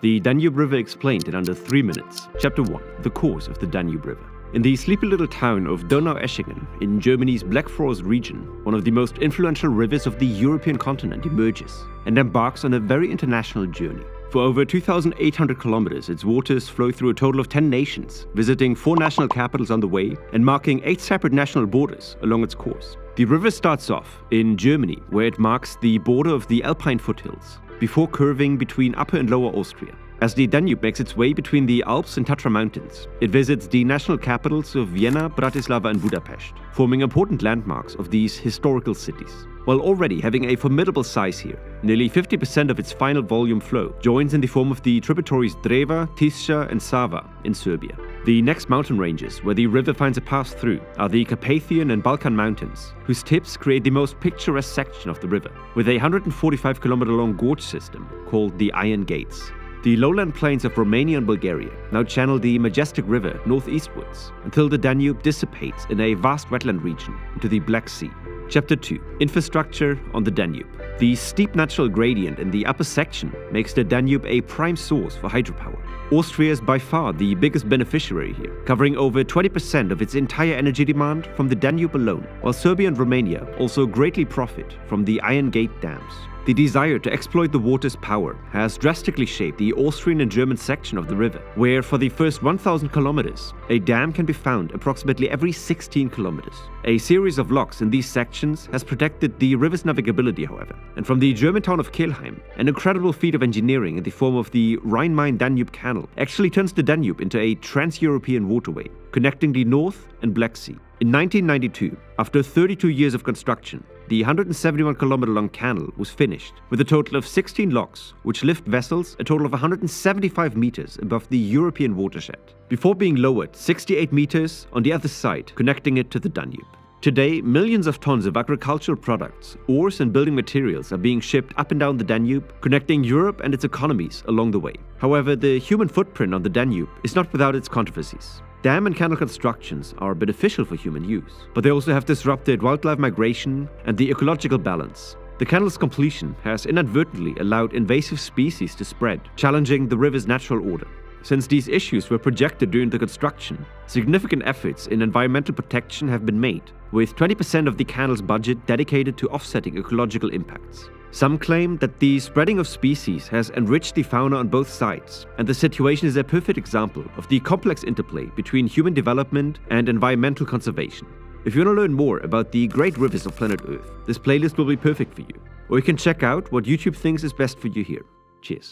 The Danube River explained in under 3 minutes. Chapter 1. The course of the Danube River. In the sleepy little town of Donaueschingen, in Germany's Black Forest region, one of the most influential rivers of the European continent emerges and embarks on a very international journey. For over 2,800 kilometers, its waters flow through a total of 10 nations, visiting 4 national capitals on the way and marking 8 separate national borders along its course. The river starts off in Germany, where it marks the border of the Alpine foothills, before curving between Upper and Lower Austria. As the Danube makes its way between the Alps and Tatra Mountains, it visits the national capitals of Vienna, Bratislava and Budapest, forming important landmarks of these historical cities. While already having a formidable size here, nearly 50% of its final volume flow joins in the form of the tributaries Dreva, Tisza and Sava in Serbia. The next mountain ranges where the river finds a pass through are the Carpathian and Balkan Mountains, whose tips create the most picturesque section of the river, with a 145-kilometer-long gorge system called the Iron Gates. The lowland plains of Romania and Bulgaria now channel the majestic river northeastwards until the Danube dissipates in a vast wetland region into the Black Sea. Chapter 2. Infrastructure on the Danube. The steep natural gradient in the upper section makes the Danube a prime source for hydropower. Austria is by far the biggest beneficiary here, covering over 20% of its entire energy demand from the Danube alone, while Serbia and Romania also greatly profit from the Iron Gate dams. The desire to exploit the water's power has drastically shaped the Austrian and German section of the river, where for the first 1,000 kilometers, a dam can be found approximately every 16 kilometers. A series of locks in these sections has protected the river's navigability, however, and from the German town of Kelheim, an incredible feat of engineering in the form of the Rhine-Main-Danube Canal actually turns the Danube into a trans-European waterway, connecting the North and Black Sea. In 1992, after 32 years of construction, the 171-kilometer-long canal was finished, with a total of 16 locks, which lift vessels a total of 175 meters above the European watershed, before being lowered 68 meters on the other side, connecting it to the Danube. Today, millions of tons of agricultural products, ores and building materials are being shipped up and down the Danube, connecting Europe and its economies along the way. However, the human footprint on the Danube is not without its controversies. Dam and canal constructions are beneficial for human use, but they also have disrupted wildlife migration and the ecological balance. The canal's completion has inadvertently allowed invasive species to spread, challenging the river's natural order. Since these issues were projected during the construction, significant efforts in environmental protection have been made, with 20% of the canal's budget dedicated to offsetting ecological impacts. Some claim that the spreading of species has enriched the fauna on both sides, and the situation is a perfect example of the complex interplay between human development and environmental conservation. If you want to learn more about the great rivers of planet Earth, this playlist will be perfect for you. Or you can check out what YouTube thinks is best for you here. Cheers.